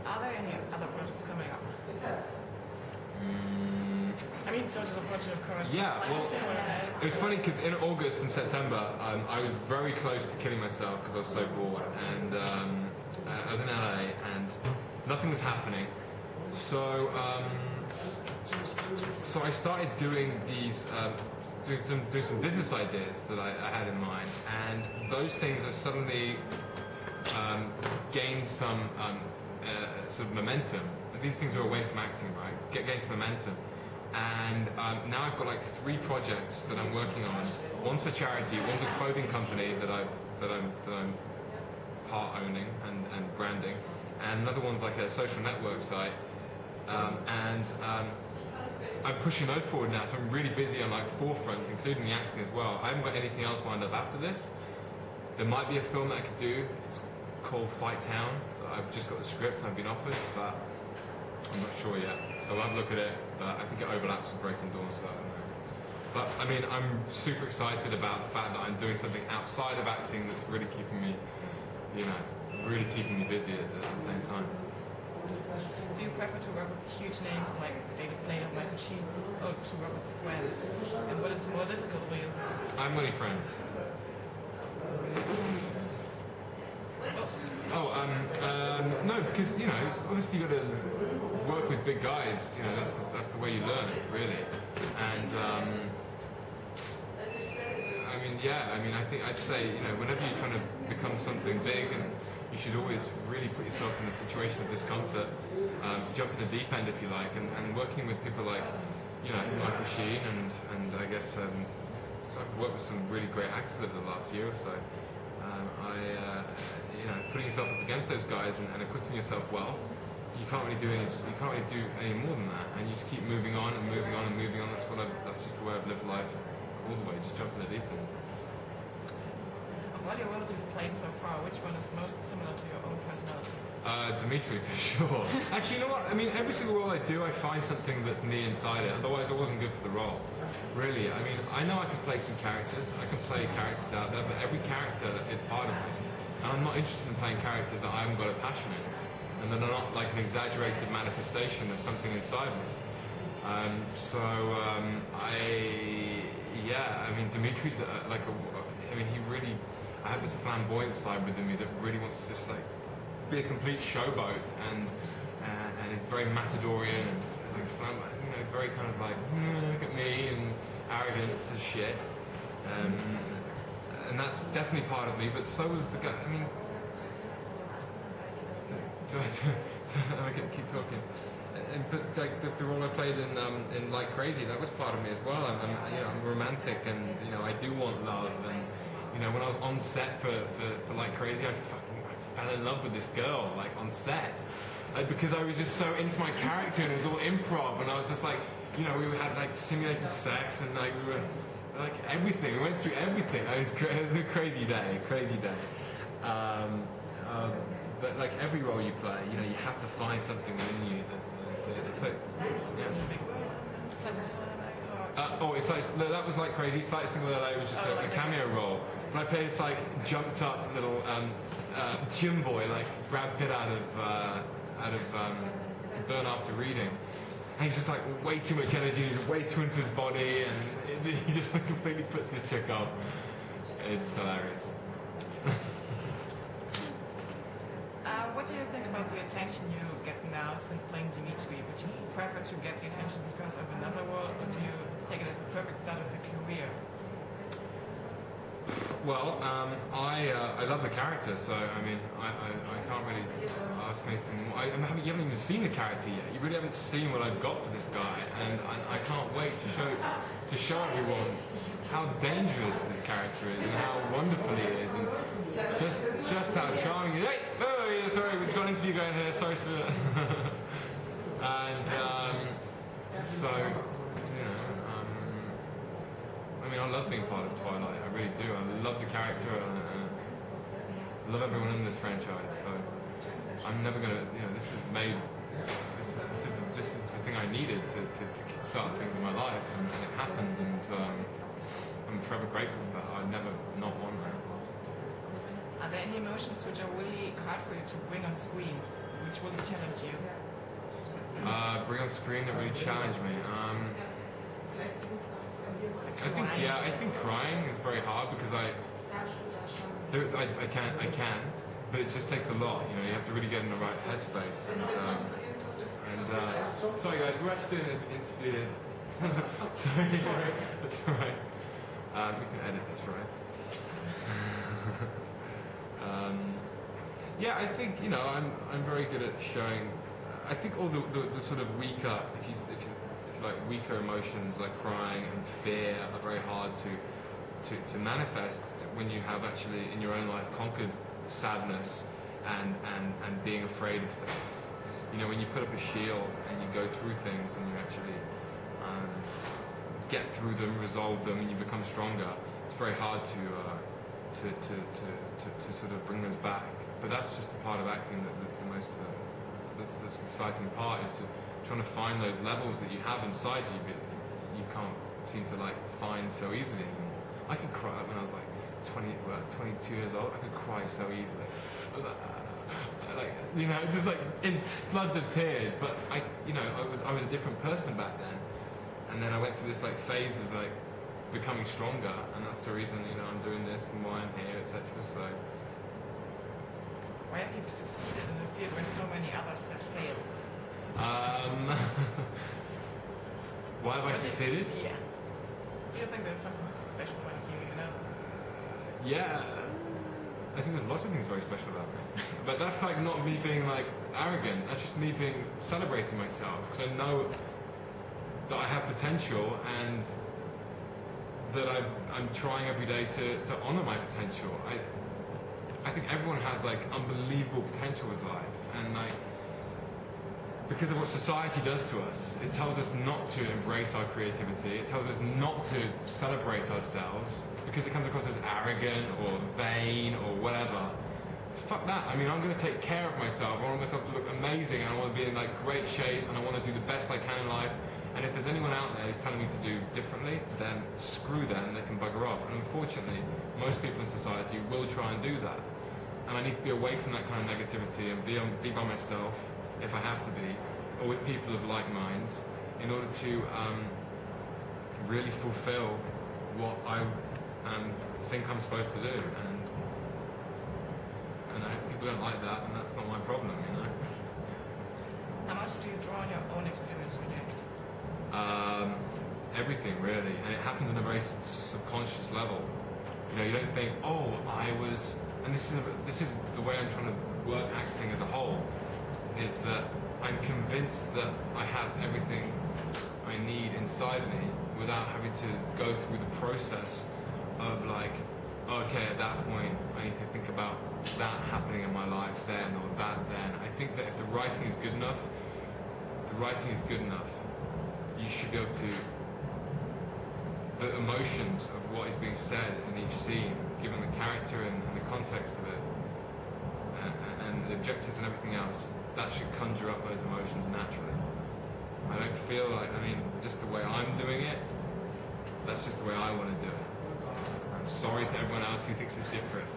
Are there any other projects coming up? I mean, such as a project, of course. Yeah, well, it's funny because in August and September, I was very close to killing myself because I was so bored, and I was in LA, and nothing was happening. So, so I started doing these, do some business ideas that I had in mind, and those things have suddenly gained some sort of momentum. These things are away from acting, right? Gain some momentum. And now I've got like 3 projects that I'm working on. One's for charity, one's a clothing company that I'm part owning and branding, and another one's like a social network site. I'm pushing those forward now, so I'm really busy on like 4 fronts, including the acting as well. I haven't got anything else lined up after this. There might be a film that I could do. It's called Fight Town. I've just got the script I've been offered, but I'm not sure yet. So I'll have a look at it, but I think it overlaps with Breaking Dawn, so I don't know. But I mean, I'm super excited about the fact that I'm doing something outside of acting that's really keeping me, you know, really keeping me busy at the same time. Do you prefer to work with huge names like David Slater, Michael Sheen, or to work with friends? And what is more difficult for you? I haven't got any friends. No, because, you know, obviously you got to work with big guys. You know, that's the way you learn, really. And I mean, yeah, I mean, I'd say, you know, whenever you're trying to become something big, and you should always really put yourself in a situation of discomfort, jump in the deep end, if you like, and working with people like, you know, Michael Sheen, and I guess so I've worked with some really great actors over the last year or so. You know, putting yourself up against those guys and acquitting yourself well, you can't really do any more than that, and you just keep moving on and moving on and moving on. That's just the way I've lived life all the way. Just jump in the deep end. Of all your roles you've played so far, which one is most similar to your own personality? Dimitri, for sure. Actually, you know what? I mean, every single role I do, I find something that's me inside it. Otherwise, I wasn't good for the role. Really, I mean, I know I can play some characters. I can play characters out there, but every character is part of me. And I'm not interested in playing characters that I haven't got a passion in, and that are not like an exaggerated manifestation of something inside me. I mean, Dimitri's I have this flamboyant side within me that really wants to just like be a complete showboat, and it's very matadorian and like flamboyant, you know, very kind of like look at me and arrogant as shit. And that's definitely part of me, but so was the guy. I mean, do I keep talking? But like the role I played in Like Crazy, that was part of me as well. I'm romantic, and you know, I do want love. And you know, when I was on set for Like Crazy, I fell in love with this girl like on set, because I was just so into my character, and it was all improv, and I was just like, you know, we had like simulated sex, and like we were. Like everything, we went through everything. It was a crazy day. But like every role you play, you know, you have to find something within you that is so. Yeah. It's like that was Like Crazy. Slightly Single LA was just a cameo role, but I played this like jumped up little gym boy, like Brad Pitt out of Burn After Reading. And he's just like way too much energy, he's way too into his body, and he just like completely puts this chick off. It's hilarious. What do you think about the attention you get now since playing Dimitri? Would you prefer to get the attention because of another role, or do you take it as a perfect start of your career? Well, I love the character, so I mean, I can't really ask anything more. You haven't even seen the character yet. You really haven't seen what I've got for this guy, and I can't wait to show everyone how dangerous this character is and how wonderful he is, and just how charming he is. Hey, oh yeah, sorry, we've got an interview going here. Sorry for that. And so. I mean, I love being part of Twilight. I really do. I love the character. I love everyone in this franchise. So I'm never gonna. You know, this is the thing I needed to kickstart things in my life, and it happened. And I'm forever grateful for that. I'd never not want that. Are there any emotions which are really hard for you to bring on screen? which will challenge you? Bring on screen that really challenged me. I think crying is very hard because I can, but it just takes a lot. You know, you have to really get in the right headspace. Sorry guys, we're actually doing an interview here. Sorry, that's all right. We can edit this, right? I think I'm very good at showing. I think all the sort of weaker, if you like, weaker emotions like crying and fear are very hard to manifest when you have actually in your own life conquered sadness and being afraid of things. You know, when you put up a shield and you go through things and you actually get through them, resolve them, and you become stronger, it's very hard to sort of bring those back. But that's just a part of acting that's the most that's the exciting part, is trying to find those levels that you have inside you, but you can't seem to like find so easily. I could cry when I was like 22 years old. I could cry so easily. Just like in floods of tears. But I was a different person back then, and then I went through this like phase of like becoming stronger, and that's the reason I'm doing this and why I'm here, etc. So. Why have you succeeded in a field where so many others have failed? Why have I succeeded? Yeah. Do you think there's something special about you? Yeah. I think there's lots of things very special about me. But that's like not me being like arrogant. That's just me celebrating myself, because I know that I have potential and that I'm trying every day to honor my potential. I think everyone has like unbelievable potential with life, and like because of what society does to us, it tells us not to embrace our creativity. It tells us not to celebrate ourselves because it comes across as arrogant or vain or whatever. Fuck that. I mean, I'm going to take care of myself. I want myself to look amazing, and I want to be in like great shape, and I want to do the best I can in life. And if there's anyone out there who's telling me to do differently, then screw them. They can bugger off. And unfortunately, most people in society will try and do that. And I need to be away from that kind of negativity and be by myself, if I have to be, or with people of like minds, in order to really fulfill what I think I'm supposed to do. And people don't like that, and that's not my problem, How much do you draw on your own experience when you act? Everything, really, and it happens on a very subconscious level. You don't think, oh, I was. And this is the way I'm trying to work acting as a whole, is that I'm convinced that I have everything I need inside me without having to go through the process of like, okay, at that point I need to think about that happening in my life then or that then. I think that if the writing is good enough, you should be able to, the emotions of what is being said in each scene, given the character and the context of it, and the objectives and everything else, that should conjure up those emotions naturally. I don't feel like, just the way I'm doing it, that's just the way I want to do it. I'm sorry to everyone else who thinks it's different.